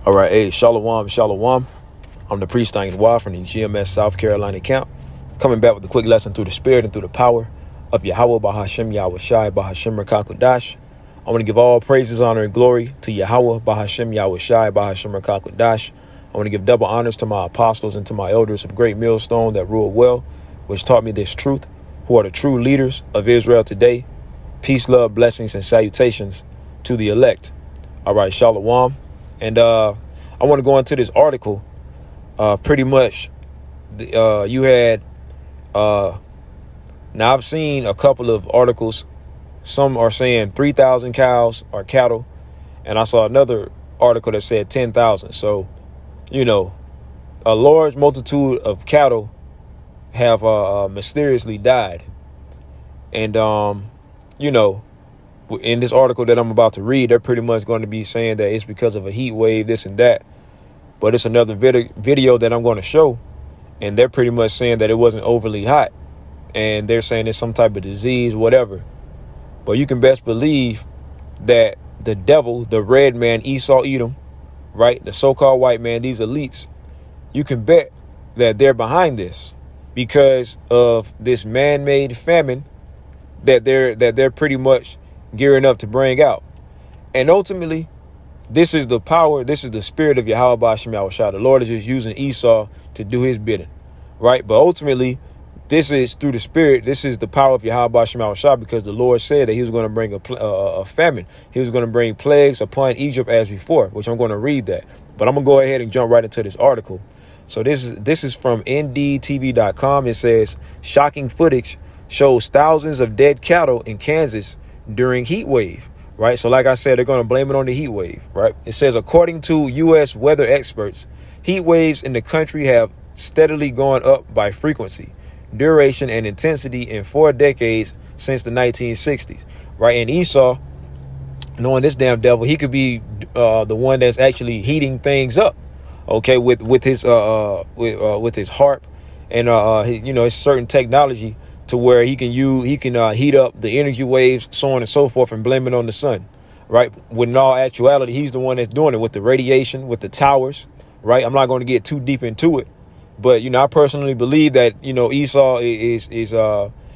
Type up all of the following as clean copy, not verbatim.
All right, hey, Shalom, Shalom. I'm the priest YAHAWAH from the GMS South Carolina camp, coming back with a quick lesson through the spirit and through the power of YAHAWAH, BAHASHAM, YAHAWASHI, BAHASHAM, RACHAA, QADASH. I want to give all praises, honor, and glory to YAHAWAH, BAHASHAM, YAHAWASHI, BAHASHAM, RACHAA, QADASH. I want to give double honors to my apostles and to my elders of great millstone that rule well, which taught me this truth, who are the true leaders of Israel today. Peace, love, blessings, and salutations to the elect. All right, Shalom. And I want to go into this article. Pretty much, you had, now I've seen a couple of articles. Some are saying 3,000 cows are cattle. And I saw another article that said 10,000. So, you know, a large multitude of cattle have mysteriously died. And, you know, in this article that I'm about to read, they're pretty much going to be saying that it's because of a heat wave, this and that. But it's another video that I'm going to show, and they're pretty much saying that it wasn't overly hot, and they're saying it's some type of disease, whatever. But you can best believe that the devil, the red man, Esau, Edom, right, the so-called white man, these elites, you can bet that they're behind this because of this man-made famine that they're pretty much gearing up to bring out. And ultimately, this is the power, this is the spirit of Yahawah BAHASHAM YAHWASHI. The Lord is just using Esau to do his bidding, right? But ultimately, this is through the spirit, this is the power of Yahawah BAHASHAM YAHWASHI, because the Lord said that he was going to bring a famine. He was going to bring plagues upon Egypt as before, which I'm going to read that. But I'm going to go ahead and jump right into this article. So this is from ndtv.com. It says, shocking footage shows thousands of dead cattle in Kansas during heat wave. Right. So like I said, they're going to blame it on the heat wave. Right. It says, according to U.S. weather experts, heat waves in the country have steadily gone up by frequency, duration, and intensity in 4 decades since the 1960s. Right. And Esau, knowing this damn devil, he could be the one that's actually heating things up. OK, with his harp and, his certain technology, to where he can heat up the energy waves, so on and so forth, and blame it on the sun, right? When in all actuality, he's the one that's doing it with the radiation, with the towers, right? I'm not going to get too deep into it, but, I personally believe that, Esau is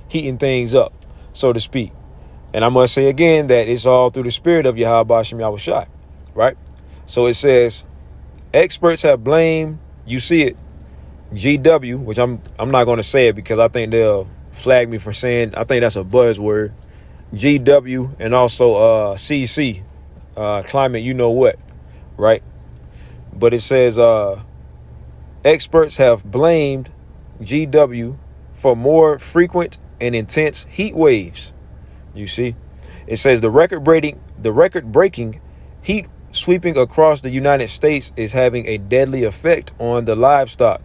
heating things up, so to speak. And I must say again that it's all through the spirit of Yahawah BAHASHAM YAHWASHI, right? So it says, experts have blamed, you see it, GW, which I'm not going to say it because I think they'll flag me for saying, I think that's a buzzword, GW, and also CC, climate, you know what, right? But it says experts have blamed GW for more frequent and intense heat waves. You see, it says the record-breaking heat sweeping across the United States is having a deadly effect on the livestock,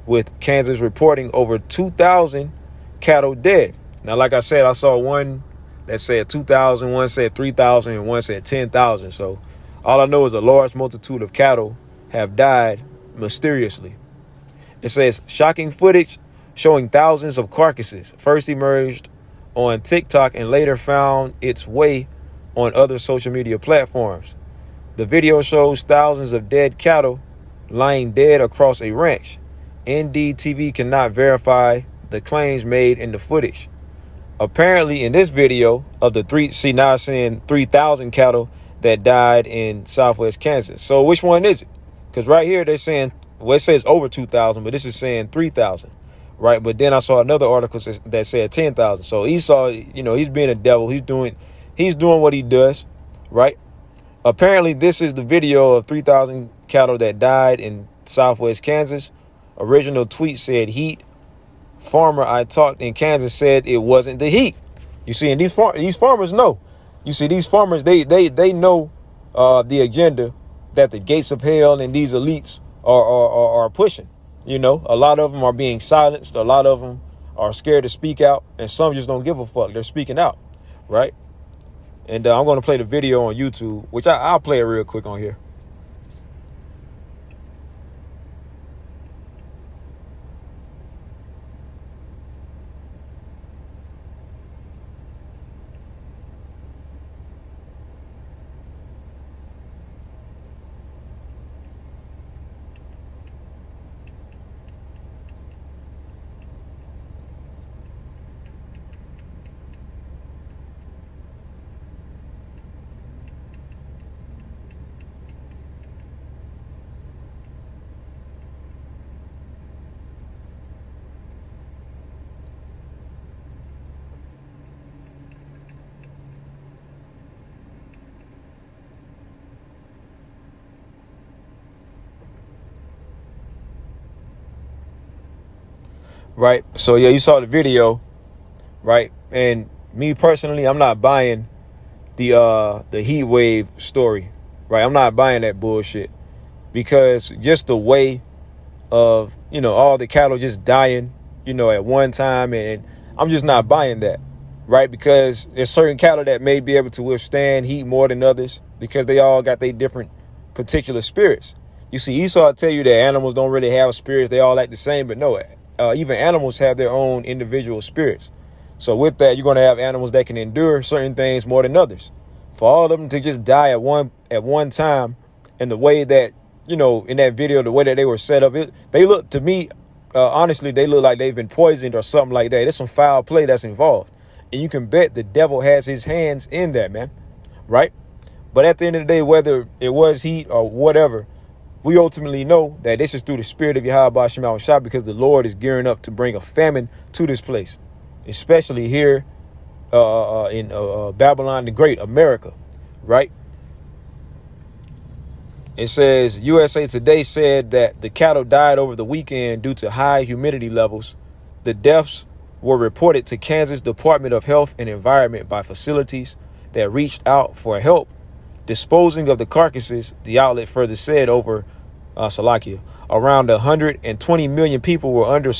with Kansas reporting over 2,000 cattle dead. Now, like I said, I saw one that said 2,000, one said 3,000, and one said 10,000. So all I know is a large multitude of cattle have died mysteriously. It says shocking footage showing thousands of carcasses first emerged on TikTok and later found its way on other social media platforms. The video shows thousands of dead cattle lying dead across a ranch. NDTV cannot verify the claims made in the footage. Apparently, in this video of the now it's saying 3,000 cattle that died in Southwest Kansas. So which one is it? Because right here they're saying, well, it says over 2,000, but this is saying 3,000, right? But then I saw another article that said 10,000. So Esau, he's being a devil. He's doing what he does, right? Apparently, this is the video of 3,000 cattle that died in Southwest Kansas. Original tweet said heat. Farmer I talked in Kansas said it wasn't the heat. You see, and these farmers know. You see, these farmers, they know the agenda that the gates of hell and these elites are pushing. A lot of them are being silenced. A lot of them are scared to speak out, and some just don't give a fuck. They're speaking out, right? And I'm going to play the video on YouTube, which I'll play it real quick on here. right? So yeah, you saw the video, right? And me personally, I'm not buying the heat wave story, right? I'm not buying that bullshit, because just the way of, all the cattle just dying, at one time, and I'm just not buying that, right? Because there's certain cattle that may be able to withstand heat more than others, because they all got their different particular spirits. You see, Esau will tell you that animals don't really have spirits. They all act the same, but no, even animals have their own individual spirits. So with that, you're going to have animals that can endure certain things more than others. For all of them to just die at one time, and the way that, in that video, the way that they were set up, they look to me, honestly, they look like they've been poisoned or something like that. There's some foul play that's involved. And you can bet the devil has his hands in that, man. Right? But at the end of the day, whether it was heat or whatever, we ultimately know that this is through the spirit of YAHAWASHI, because the Lord is gearing up to bring a famine to this place, especially here in Babylon the Great, America, right? It says USA Today said that the cattle died over the weekend due to high humidity levels. The deaths were reported to Kansas Department of Health and Environment by facilities that reached out for help disposing of the carcasses. The outlet further said over Salakia, around 120 million people were under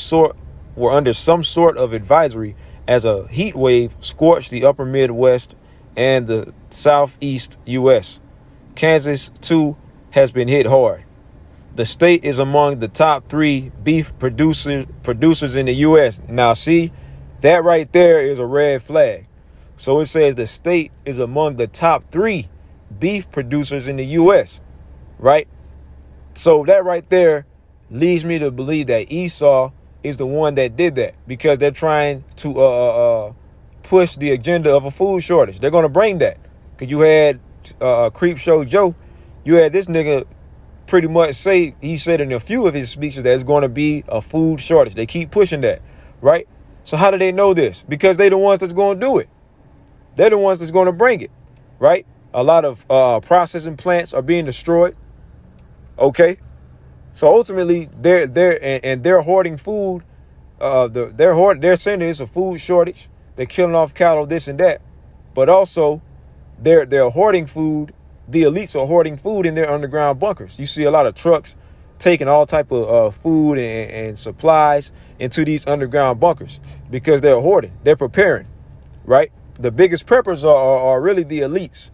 some sort of advisory as a heat wave scorched the upper Midwest and the southeast U.S. Kansas, too, has been hit hard. The state is among the top 3 beef producers in the U.S. Now, see, that right there is a red flag. So it says the state is among the top 3 beef producers in the U.S., right? So that right there leads me to believe that Esau is the one that did that, because they're trying to push the agenda of a food shortage. They're going to bring that, because you had Creep Show Joe. You had this nigga pretty much say, he said in a few of his speeches, that it's going to be a food shortage. They keep pushing that, right? So how do they know this? Because they're the ones that's going to do it. They're the ones that's going to bring it, right? A lot of processing plants are being destroyed. Okay, so ultimately they're hoarding food. They're saying it's a food shortage. They're killing off cattle, this and that, but also they're hoarding food. The elites are hoarding food in their underground bunkers. You see a lot of trucks taking all type of food and supplies into these underground bunkers, because they're hoarding. They're preparing, right? The biggest preppers are really the elites,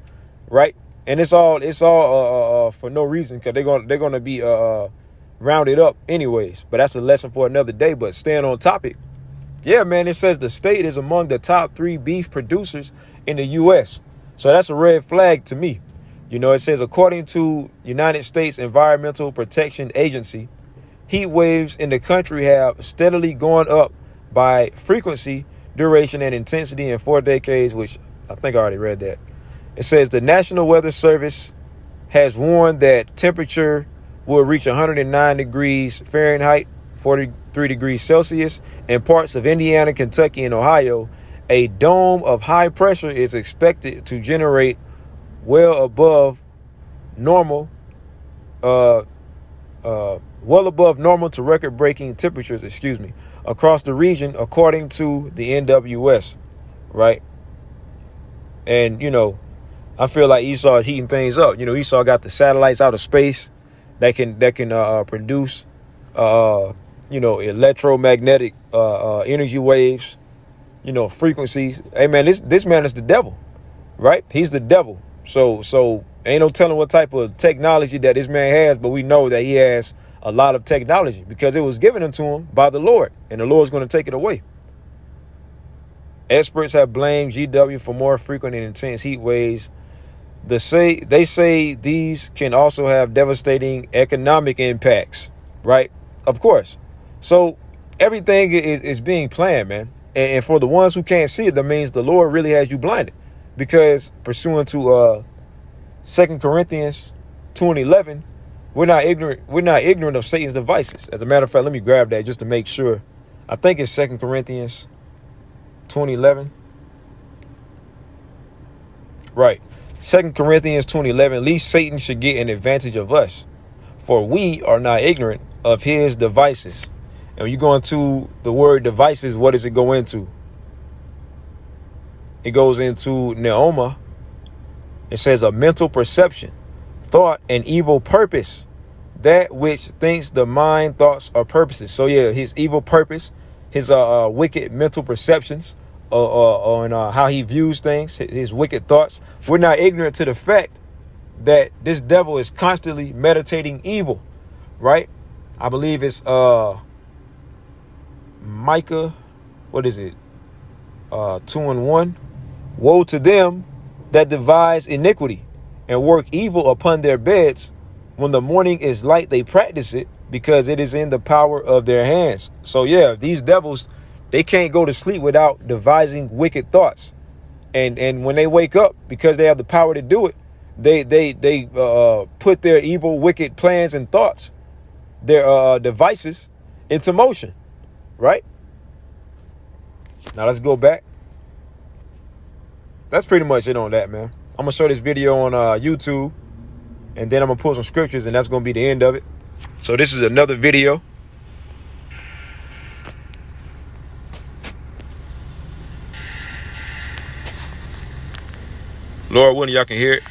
right? And it's all for no reason, because they're gonna be rounded up anyways. But that's a lesson for another day. But staying on topic, yeah, man, it says the state is among the top 3 beef producers in the U.S. So that's a red flag to me. It says, according to United States Environmental Protection Agency, heat waves in the country have steadily gone up by frequency, duration, and intensity in 4 decades, which I think I already read that. It says the National Weather Service has warned that temperature will reach 109 degrees Fahrenheit, 43 degrees Celsius, in parts of Indiana, Kentucky, and Ohio. A dome of high pressure is expected to generate well above normal to record-breaking temperatures, across the region, according to the NWS, right? And, I feel like Esau is heating things up. Esau got the satellites out of space that can produce, electromagnetic energy waves, frequencies. Hey, man, this man is the devil, right? He's the devil. So ain't no telling what type of technology that this man has, but we know that he has a lot of technology, because it was given unto him by the Lord, and the Lord's going to take it away. Experts have blamed GW for more frequent and intense heat waves. They say these can also have devastating economic impacts, right? Of course. So everything is being planned, man. And for the ones who can't see it, that means the Lord really has you blinded, because pursuant to 2 Corinthians 2:11, we're not ignorant of Satan's devices. As a matter of fact, let me grab that just to make sure. I think it's 2 Corinthians 2:11. Right. 2 Corinthians 2:11, least Satan should get an advantage of us, for we are not ignorant of his devices. And when you go into the word devices, what does it go into? It goes into neoma. It says a mental perception, thought, and evil purpose. That which thinks the mind, thoughts, or purposes. So yeah, his evil purpose, his wicked mental perceptions on how he views things, his wicked thoughts. We're not ignorant to the fact that this devil is constantly meditating evil, right? I believe it's Micah, what is it? 2:1. Woe to them that devise iniquity and work evil upon their beds. When the morning is light, they practice it, because it is in the power of their hands. So yeah, these devils, they can't go to sleep without devising wicked thoughts. And when they wake up, because they have the power to do it, they put their evil, wicked plans and thoughts, their devices, into motion, right? Now let's go back. That's pretty much it on that, man. I'm gonna show this video on YouTube, and then I'm gonna pull some scriptures, and that's gonna be the end of it. So this is another video. Lord willing, y'all can hear it.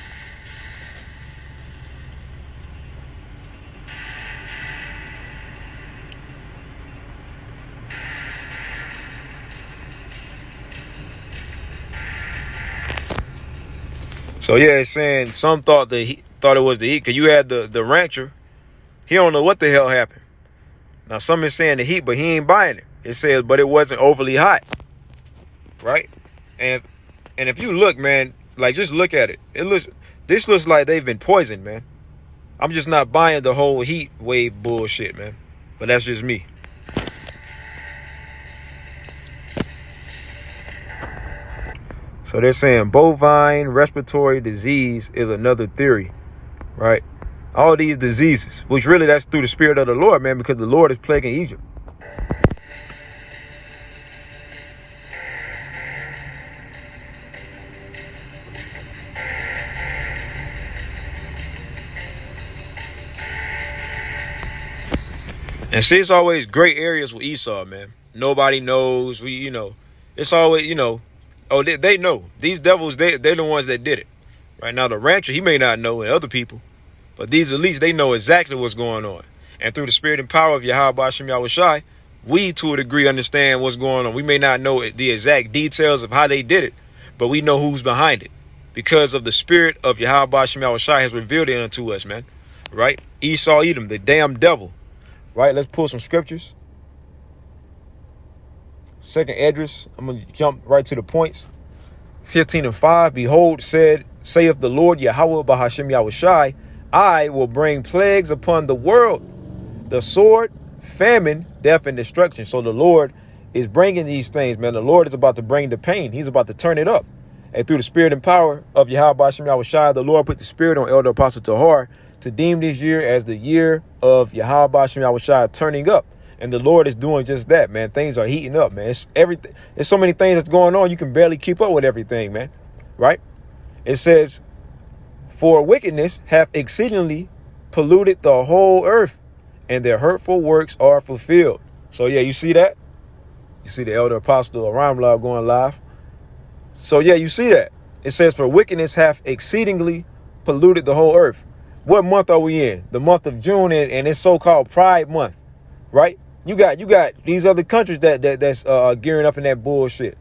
So yeah, it's saying some thought that he thought it was the heat, because you had the rancher. He don't know what the hell happened. Now some is saying the heat, but he ain't buying it. It says, but it wasn't overly hot, right? And if you look, man, like just look at it. This looks like they've been poisoned, man. I'm just not buying the whole heat wave bullshit, man. But that's just me. So they're saying bovine respiratory disease is another theory, right? All these diseases, which really that's through the spirit of the Lord, man, because the Lord is plaguing Egypt. And see, it's always gray areas with Esau, man. Nobody knows. It's always, oh, they know. These devils, they're the ones that did it. Right now, the rancher, he may not know, and other people. But these elites, they know exactly what's going on. And through the spirit and power of YAHAWASHI, we, to a degree, understand what's going on. We may not know the exact details of how they did it, but we know who's behind it. Because of the spirit of YAHAWASHI has revealed it unto us, man. Right? Esau, Edom, the damn devil. Right? Let's pull some scriptures. Second Esdras, I'm going to jump right to the points. 15:5, behold, saith the Lord Yahawah BAHASHAM YAHWASHI, I will bring plagues upon the world, the sword, famine, death, and destruction. So the Lord is bringing these things, man. The Lord is about to bring the pain. He's about to turn it up. And through the spirit and power of YAHAWASHAM YAHWASHI, the Lord put the spirit on Elder Apostle Tahar to deem this year as the year of YAHAWASHAM YAHWASHI turning up. And the Lord is doing just that, man. Things are heating up, man. It's everything. There's so many things that's going on. You can barely keep up with everything, man. Right? It says, for wickedness hath exceedingly polluted the whole earth, and their hurtful works are fulfilled. So yeah, you see that? You see the Elder Apostle Ramla going live. So yeah, you see that. It says, for wickedness hath exceedingly polluted the whole earth. What month are we in? The month of June, and it's so-called Pride Month, right? You got these other countries that's gearing up in that bullshit.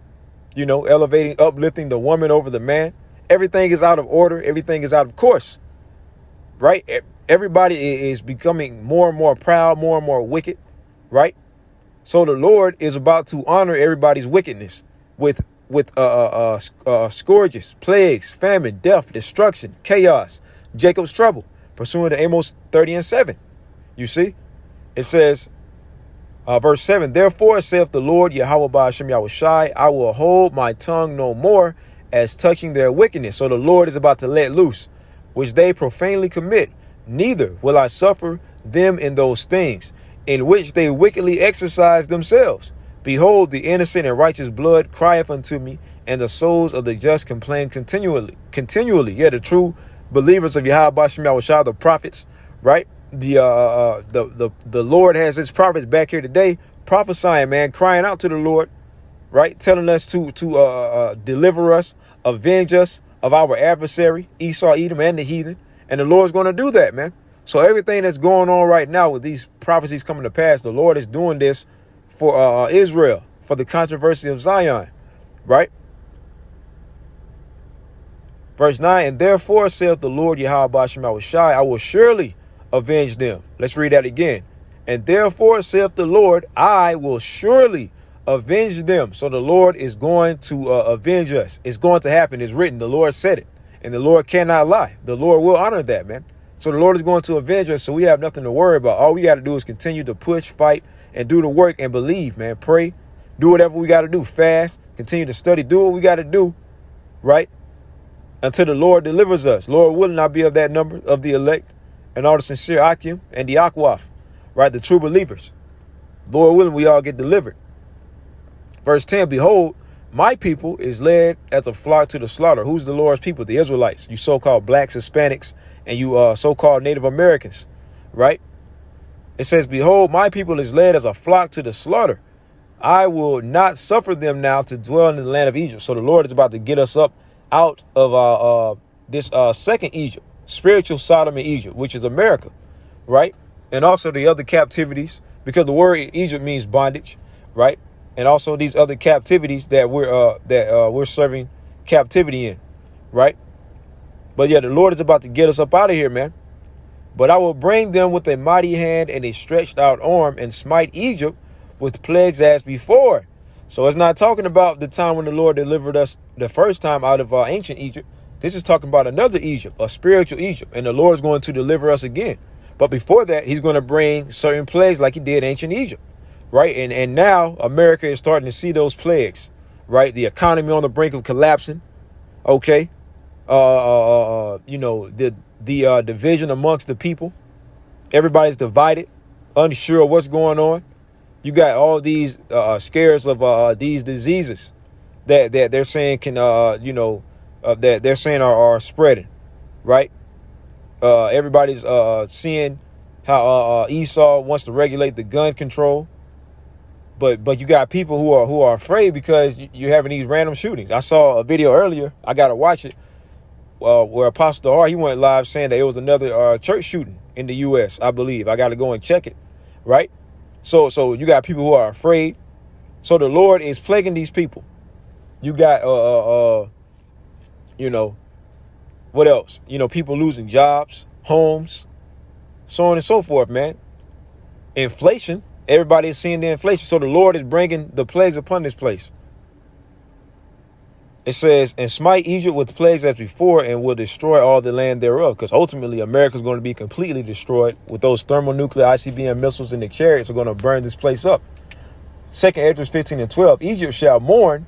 Elevating, uplifting the woman over the man. Everything is out of order. Everything is out of course, right? Everybody is becoming more and more proud, more and more wicked, right? So the Lord is about to honor everybody's wickedness with scourges, plagues, famine, death, destruction, chaos, Jacob's trouble, pursuant to Amos 30:7. You see, it says, verse 7, therefore saith the Lord Yahawah BAHASHAM YAHWASHI, I will hold my tongue no more as touching their wickedness. So the Lord is about to let loose, which they profanely commit. Neither will I suffer them in those things, in which they wickedly exercise themselves. Behold, the innocent and righteous blood crieth unto me, and the souls of the just complain continually. Yeah, the true believers of Yahawah BAHASHAM YAHWASHI, the prophets, right? The Lord has his prophets back here today prophesying, man, crying out to the Lord, right? Telling us to deliver us, avenge us of our adversary, Esau, Edom, and the heathen. And the Lord's going to do that, man. So everything that's going on right now with these prophecies coming to pass, the Lord is doing this for Israel, for the controversy of Zion, right? Verse 9, and therefore saith the Lord YAHAWASHI, I will surely avenge them. Let's read that again. And therefore saith the Lord, I will surely avenge them. So the Lord is going to avenge us. It's going to happen. It's written. The Lord said it. And the Lord cannot lie. The Lord will honor that, man. So the Lord is going to avenge us. So we have nothing to worry about. All we got to do is continue to push, fight, and do the work and believe, man. Pray. Do whatever we got to do. Fast. Continue to study. Do what we got to do, right? Until the Lord delivers us. Lord will not be of that number of the elect and all the sincere Akim and the Akwaf, right? The true believers. Lord willing, we all get delivered. Verse 10, behold, my people is led as a flock to the slaughter. Who's the Lord's people? The Israelites. You so-called blacks, Hispanics, and you so-called Native Americans, right? It says, behold, my people is led as a flock to the slaughter. I will not suffer them now to dwell in the land of Egypt. So the Lord is about to get us up out of this second Egypt, spiritual Sodom and Egypt, which is America, right? And also the other captivities, because the word Egypt means bondage, right? And also these other captivities that we're serving captivity in, right? But yeah, the Lord is about to get us up out of here, man. But I will bring them with a mighty hand and a stretched out arm and smite Egypt with plagues as before. So it's not talking about the time when the Lord delivered us the first time out of ancient Egypt. This is talking about another Egypt, a spiritual Egypt. And the Lord is going to deliver us again. But before that, he's going to bring certain plagues like he did ancient Egypt. Right. And now America is starting to see those plagues. Right. The economy on the brink of collapsing. OK. You know, the division amongst the people. Everybody's divided, unsure of what's going on. You got all these scares of these diseases that they're saying can, that they're saying are spreading. Right. Everybody's seeing how Esau wants to regulate the gun control. But you got people who are afraid because you're having these random shootings. I saw a video earlier. I got to watch it. Where Apostle R, he went live saying that it was another church shooting in the U.S., I believe. I got to go and check it. Right. So you got people who are afraid. So the Lord is plaguing these people. You got, what else? People losing jobs, homes, so on and so forth, man. Inflation. Everybody is seeing the inflation. So the Lord is bringing the plagues upon this place. It says, and smite Egypt with plagues as before and will destroy all the land thereof. Because ultimately, America is going to be completely destroyed with those thermonuclear ICBM missiles, and the chariots are going to burn this place up. 2 Esdras 15:12, Egypt shall mourn,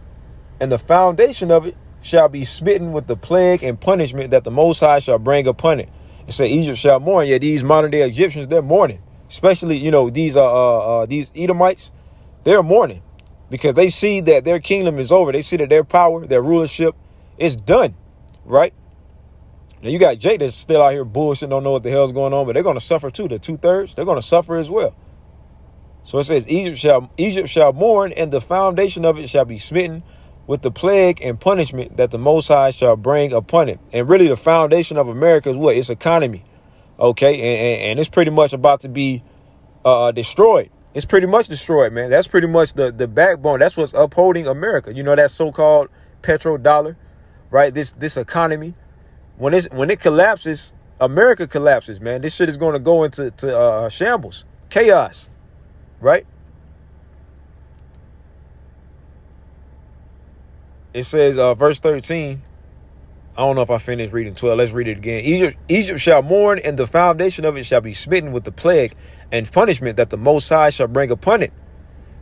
and the foundation of it shall be smitten with the plague and punishment that the Most High shall bring upon it. It said Egypt shall mourn. Yeah, these modern day Egyptians, they're mourning. Especially, these Edomites, they're mourning because they see that their kingdom is over. They see that their power, their rulership is done. Right. Now, you got Jake that's still out here bullshitting, don't know what the hell's going on, but they're going to suffer, too. The 2/3, they're going to suffer as well. So it says Egypt shall mourn, and the foundation of it shall be smitten with the plague and punishment that the Most High shall bring upon it. And really, the foundation of America is what? Its economy. OK, and it's pretty much about to be destroyed. It's pretty much destroyed, man. That's pretty much the backbone. That's what's upholding America. That so-called petrodollar, right? This economy, when it collapses, America collapses, man. This shit is going to go into shambles, chaos, right? It says verse 13. I don't know if I finished reading 12. Let's read it again. Egypt shall mourn, and the foundation of it shall be smitten with the plague and punishment that the Most High shall bring upon it.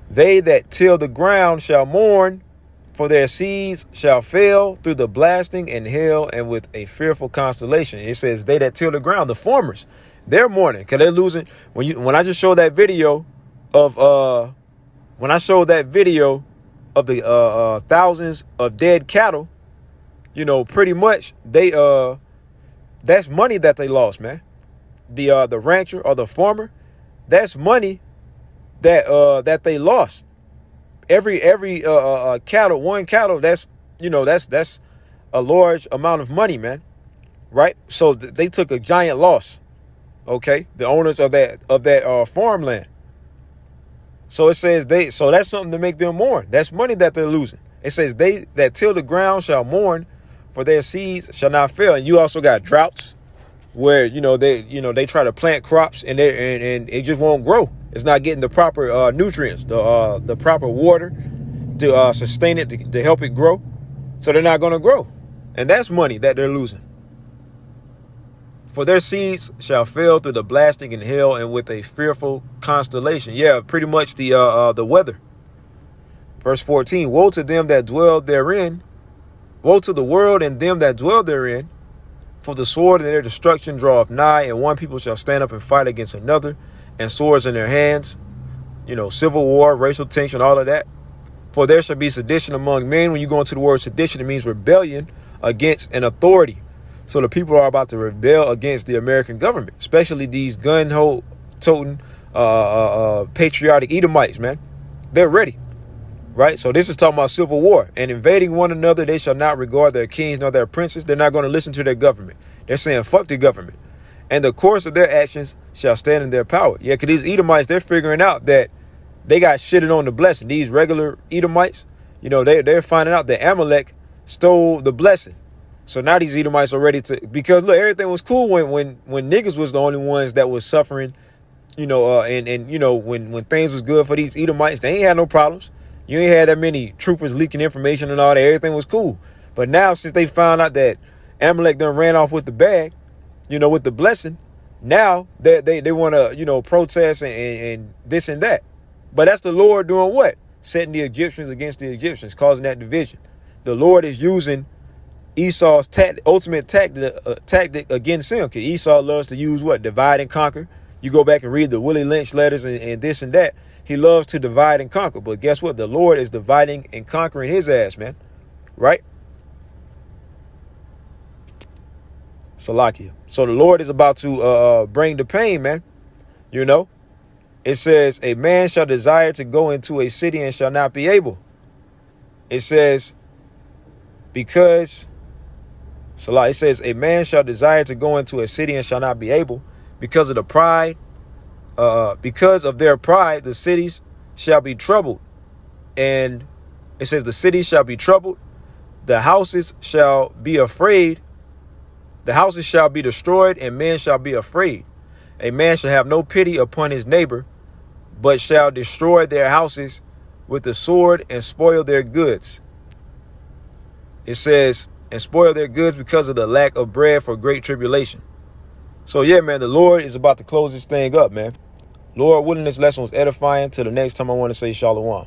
They that till the ground shall mourn, for their seeds shall fail through the blasting and hail and with a fearful constellation. It says they that till the ground, the farmers, they're mourning because they're losing. When I just showed that video of the thousands of dead cattle, pretty much that's money that they lost, man. The rancher or the farmer, that's money that they lost. Every cattle, one cattle, that's that's a large amount of money, man. Right? So they took a giant loss. Okay, the owners of that farmland. So it says so that's something to make them mourn. That's money that they're losing. It says they that till the ground shall mourn, for their seeds shall not fail. And you also got droughts where they try to plant crops and it just won't grow. It's not getting the proper nutrients, the proper water to sustain it, to help it grow. So they're not going to grow. And that's money that they're losing. For their seeds shall fail through the blasting and hail and with a fearful constellation. Yeah, pretty much the weather. Verse 14, woe to them that dwell therein. Woe to the world and them that dwell therein. For the sword and their destruction draweth nigh, and one people shall stand up and fight against another, and swords in their hands. Civil war, racial tension, all of that. For there shall be sedition among men. When you go into the word sedition, it means rebellion against an authority. So the people are about to rebel against the American government, especially these gun-toting, patriotic Edomites, man. They're ready, right? So this is talking about civil war. And invading one another, they shall not regard their kings nor their princes. They're not going to listen to their government. They're saying, fuck the government. And the course of their actions shall stand in their power. Yeah, because these Edomites, they're figuring out that they got shitted on the blessing. These regular Edomites, they're finding out that Amalek stole the blessing. So now these Edomites are ready to, because look, everything was cool when niggas was the only ones that was suffering, when things was good for these Edomites, they ain't had no problems. You ain't had that many troopers leaking information and all that. Everything was cool. But now, since they found out that Amalek done ran off with the bag, with the blessing, now they want to, protest and this and that. But that's the Lord doing what? Setting the Egyptians against the Egyptians, causing that division. The Lord is using Esau's ultimate tactic against him, because Esau loves to use what? Divide and conquer. You go back and read the Willie Lynch letters and this and that. He loves to divide and conquer. But guess what? The Lord is dividing and conquering his ass, man. Right? Salakia. So the Lord is about to bring the pain, man. It says, a man shall desire to go into a city and shall not be able. It says, it says, a man shall desire to go into a city and shall not be able, because of the pride. Because of their pride, the cities shall be troubled. And it says, the cities shall be troubled. The houses shall be afraid. The houses shall be destroyed, and men shall be afraid. A man shall have no pity upon his neighbor, but shall destroy their houses with the sword and spoil their goods. It says, and spoil their goods because of the lack of bread for great tribulation. So yeah, man, the Lord is about to close this thing up, man. Lord willing, this lesson was edifying. Till the next time, I want to say shalom.